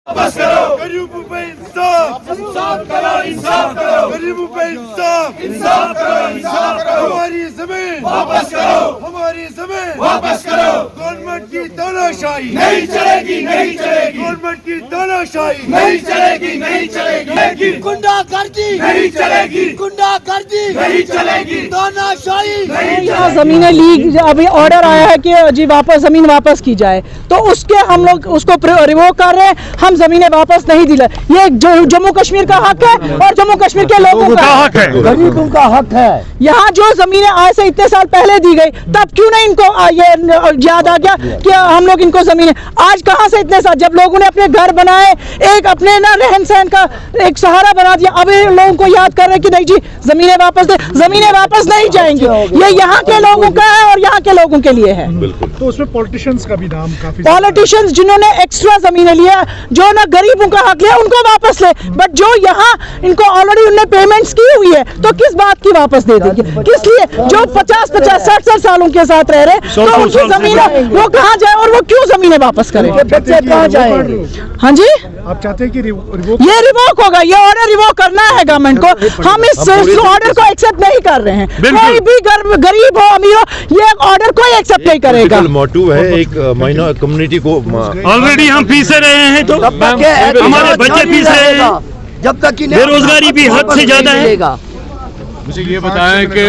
वापस करो, गरीबों पे इंसाफ, इंसाफ करो, इंसाफ करो, गरीबों पे इंसाफ, इंसाफ करो, इंसाफ करो, हमारी जमीन वापस करो, हमारी जमीन वापस करो, गवर्नमेंट की तानाशाही नहीं चलेगी, नहीं चलेगी, गवर्नमेंट की तानाशाही नहीं चलेगी, नहीं चलेगी, गुंडागर्दी नहीं चलेगी, गुंडागर्दी नहीं चलेगी, तानाशाही नहीं। जमीनें ली, अभी ऑर्डर आया है कि जी वापस जमीन वापस की जाए, तो उसके हम लोग उसको रिवोक कर रहे हैं, हम जमीनें वापस नहीं दिला। ये जम्मू कश्मीर का हक है और जम्मू कश्मीर के लोगों का हक है, गरीबों का हक है। यहाँ जो जमीनें आज से इतने साल पहले दी गई, तब क्यों नहीं इनको ये याद आ गया कि हम लोग इनको जमीनें, आज कहाँ से इतने साल, जब लोगों ने अपने घर बनाए, एक अपने ना रहन सहन का एक सहारा बना दिया, अब लोगों को याद कर रहे हैं कि नहीं जी जमीनें वापस दे, जमीनें वापस नहीं जाएंगी। ये यहाँ के लोगों का है और यहाँ के लोगों के लिए है। तो उसमें पॉलिटिशियंस का भी नाम काफी, पॉलिटिशियंस जिन्होंने एक्स्ट्रा जमीनें लिया, जो ना गरीबों का हक लिया, उनको वापस ले, बट जो यहाँ इनको ऑलरेडी उनने पेमेंट्स की हुई है, तो किस बात की वापस दे देंगे? किस लिए? जो 50-50 60 सालों के साथ रह रहे, तो उनकी जमीनें वो कहाँ जाए और वो क्यों जमीनें वापस करें? बच्चे कहाँ जाएंगे? हाँ जी, आप चाहते हैं कि ये रिवोक होगा, ये ऑर्डर रिवोक करना है गवर्नमेंट को। हम इस ऑर्डर को एक्सेप्ट नहीं कर रहे हैं। कोई भी गरीब हो अमीर हो, ये ऑर्डर कोई एक्सेप्ट नहीं करेगा। मोटिव है एक माइनर कम्युनिटी को, ऑलरेडी हम पीस रहे हैं, तो हमारे बच्चे पीस रहे हैं, जब तक कि बेरोजगारी भी हद से ज्यादा है। मुझे ये बताया कि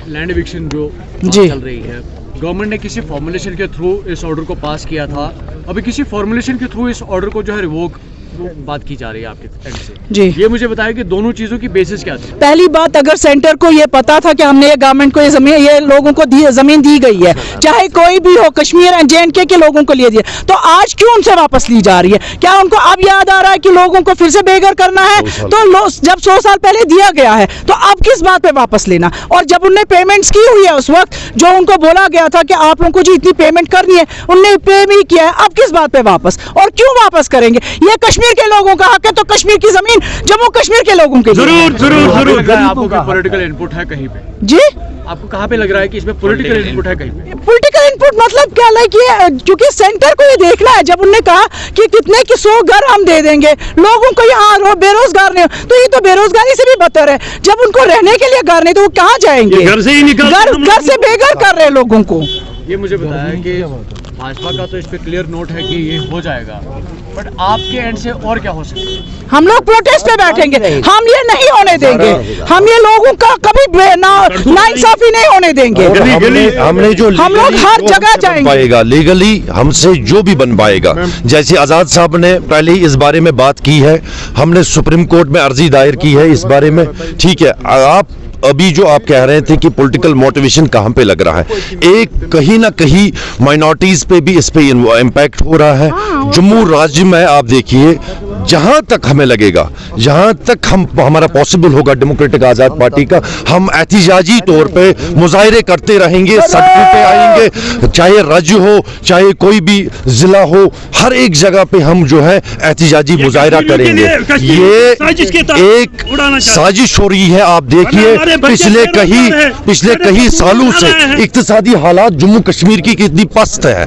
लैंड एविक्शन जो चल रही है, गवर्नमेंट ने किसी फॉर्मुलेशन के थ्रू इस ऑर्डर को पास किया था, अभी किसी फॉर्मुलेशन के थ्रू इस ऑर्डर को जो है रिवोक बात की जा रही है आपके एंड से जी। ये मुझे बताया कि दोनों चीजों की बेसिस क्या थी? पहली बात, अगर सेंटर को ये पता था कि हमने ये गवर्नमेंट को ये जमीन, ये लोगों को जमीन दी गई है, चाहे कोई भी हो, कश्मीर एंड JNK के लोगों को लिए दिया, तो आज क्यों उनसे वापस ली जा रही है? क्या उनको अब याद आ रहा है कि लोगों को फिर से बेघर करना है? तो जब 100 साल पहले दिया गया है, तो अब किस बात पे वापस लेना? और जब उनने पेमेंट्स की हुई है, उस वक्त जो उनको बोला गया था कि आप लोगों को जी इतनी पेमेंट करनी है, उनने पे भी किया है, अब किस बात पे वापस? और क्यों वापस करेंगे? ये कश्मीर के लोगों का हक है, तो कश्मीर की जमीन जम्मू कश्मीर के लोगों के लिए। जरूर आपको पॉलिटिकल इनपुट है कहीं पे? जी, आपको कहाँ पे लग रहा है कि इसमें पॉलिटिकल इनपुट है कहीं पे? पॉलिटिकल इनपुट मतलब क्या है कि क्योंकि सेंटर को ये देखना है, जब उन्होंने कहा कि कितने की 100 घर हम दे देंगे लोगों को, यहाँ बेरोजगार नहीं, तो ये तो बेरोजगारी से भी बदतर है। जब उनको रहने के लिए घर नहीं, तो वो कहाँ जाएंगे? घर से ही निकल, घर से बेघर कर रहे हैं लोगों को। ये मुझे बताया कि भाजपा का तो इस पे क्लियर नोट है कि ये हो जाएगा, बट आपके एंड से और क्या हो सकता है? हम लोग प्रोटेस्ट पे बैठेंगे, हम ये नहीं होने देंगे, हम ये लोगों का कभी नाइंसाफी नहीं होने देंगे। हमने जो हम लोग हर जगह जाएंगे, पाएगा लीगली हमसे जो भी बन पाएगा। जैसे आजाद साहब ने पहले ही इस बारे में बात की है, हमने सुप्रीम कोर्ट में अर्जी दायर की है इस बारे में, ठीक है। आप अभी जो आप कह रहे थे कि पॉलिटिकल मोटिवेशन कहां पे लग रहा है, एक कहीं ना कहीं माइनॉरिटीज पे भी इस पे इम्पैक्ट हो रहा है। जम्मू राज्य में आप देखिए, जहां तक हमें लगेगा, जहां तक हमारा पॉसिबल होगा डेमोक्रेटिक आजाद पार्टी का, हम एहतिजाजी तौर पे मुजाहरे करते रहेंगे, सड़कों पे आएंगे, चाहे राज्य हो चाहे कोई भी जिला हो, हर एक जगह पे हम जो है एहतिजाजी मुजाहरा करेंगे। ये एक साजिश हो रही है। आप देखिए पिछले कई सालों से इक्तिसादी हालात जम्मू कश्मीर की कितनी पस्त है,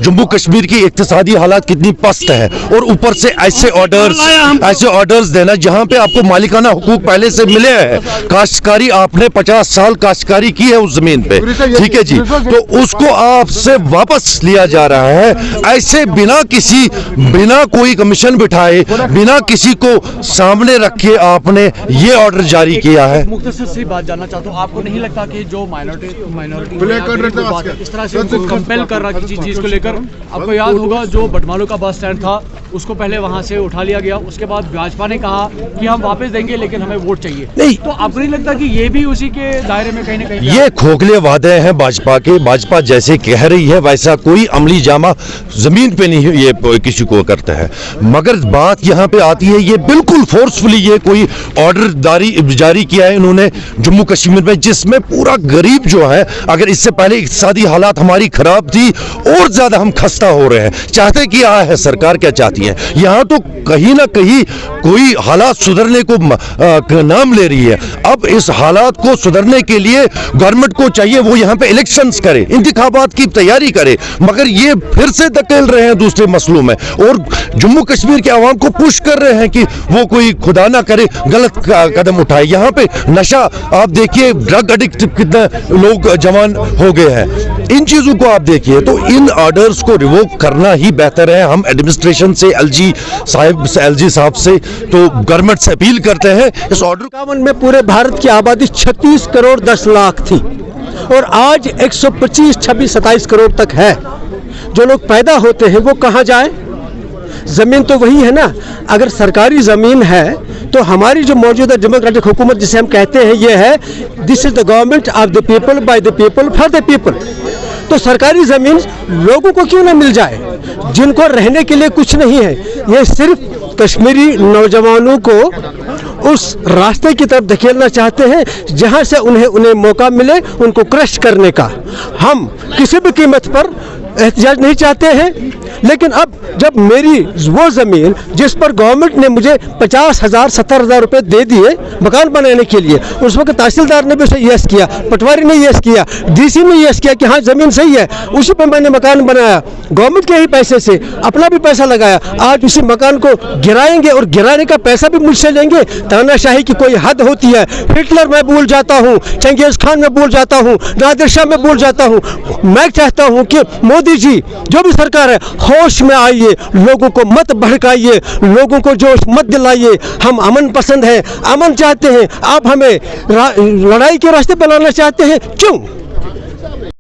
जम्मू कश्मीर की इक्तिसादी हालात कितनी पस्त है, और ऊपर से ऐसे ऑर्डर्स देना जहां पे आपको मालिकाना हुकूक पहले से मिले हैं। काश्तकारी आपने 50 साल काश्तकारी की है उस जमीन पे, ठीक है जी, तो उसको आपसे वापस लिया जा रहा है ऐसे बिना कोई कमीशन बिठाए, बिना किसी को सामने रखे आपने ये ऑर्डर जारी किया है। मुख्तसर सी बात जानना चाहता हूँ, आपको नहीं लगता कि जो माइनॉरिटी इस तरह से कंपेल कर रहा किसी चीज को लेकर? आपको याद होगा जो बटमालू का बस स्टैंड था, उसको पहले वहां से उठा लिया गया, उसके बाद भाजपा ने कहा कि हम वापस देंगे लेकिन हमें वोट चाहिए। नहीं, तो आपको नहीं लगता कि ये भी उसी के दायरे में कहीं ना कहीं? ये खोखले वादे हैं भाजपा के। भाजपा जैसे कह रही है वैसा कोई अमली जामा जमीन पे नहीं ये किसी को करता है। मगर बात यहाँ पे आती है, ये बिल्कुल फोर्सफुली ये कोई ऑर्डर जारी किया है इन्होंने जम्मू कश्मीर में, जिसमें पूरा गरीब जो है, अगर इससे पहले इक्तिसादी हालात हमारी खराब थी और ज्यादा हम खस्ता हो रहे हैं। चाहते क्या है सरकार, क्या चाहती जाती है। यहाँ तो कहीं ना कहीं कोई हालात सुधरने को नाम ले रही है। अब इस हालात को सुधरने के लिए गवर्नमेंट को चाहिए वो यहाँ पे इलेक्शंस करे, इंतखाबात की तैयारी करे, मगर ये फिर से धकेल रहे हैं दूसरे मसलों में और जम्मू कश्मीर के आवाम को पुश कर रहे हैं कि वो कोई खुदा ना करे गलत कदम उठाए। यहाँ पे नशा आप देखिए, ड्रग एडिक्ट कितने लोग जवान हो गए हैं। इन चीजों को आप देखिए, तो इन ऑर्डर्स को रिवोक करना ही बेहतर है। हम एडमिनिस्ट्रेशन से एलजी साहब से तो गवर्नमेंट से अपील करते हैं इस ऑर्डर। 51 में पूरे भारत की आबादी 36 करोड़ 10 लाख थी और आज 125, 26, 27 करोड़ तक है। जो लोग पैदा होते हैं वो कहाँ जाए? जमीन तो वही है ना। अगर सरकारी जमीन है तो हमारी जो मौजूदा डेमोक्रेटिक हुकूमत जिसे हम कहते हैं ये है, this is the government of the people, by the people, for the people. तो सरकारी जमीन लोगों को क्यों ना मिल जाए जिनको रहने के लिए कुछ नहीं है? ये सिर्फ कश्मीरी नौजवानों को उस रास्ते की तरफ धकेलना चाहते हैं जहां से उन्हें मौका मिले उनको क्रश करने का। हम किसी भी कीमत पर एहतिजाज नहीं चाहते हैं, लेकिन अब जब मेरी वो ज़मीन जिस पर गवर्नमेंट ने मुझे 50,000, 70,000 रुपये दे दिए मकान बनाने के लिए, उस वक्त तहसीलदार ने भी उसे यस किया, पटवारी ने यस किया, डीसी ने यस किया कि हाँ ज़मीन सही है, उसी पर मैंने मकान बनाया गवर्नमेंट के ही पैसे से, अपना भी पैसा लगाया। आज उसी मकान को गिराएंगे और गिराने का पैसा भी मुझसे लेंगे। तानाशाही की कोई हद होती है। हिटलर मैं भूल जाता हूँ, चंगेज़ खान में भूल जाता हूँ, नादिर शाह में भूल जाता हूँ। मैं चाहता हूँ कि मोदी जी जो भी सरकार है होश में आइए, लोगों को मत भड़काइए, लोगों को जोश मत दिलाइए। हम अमन पसंद हैं, अमन चाहते हैं। आप हमें लड़ाई के रास्ते पर लाना चाहते हैं, क्यों?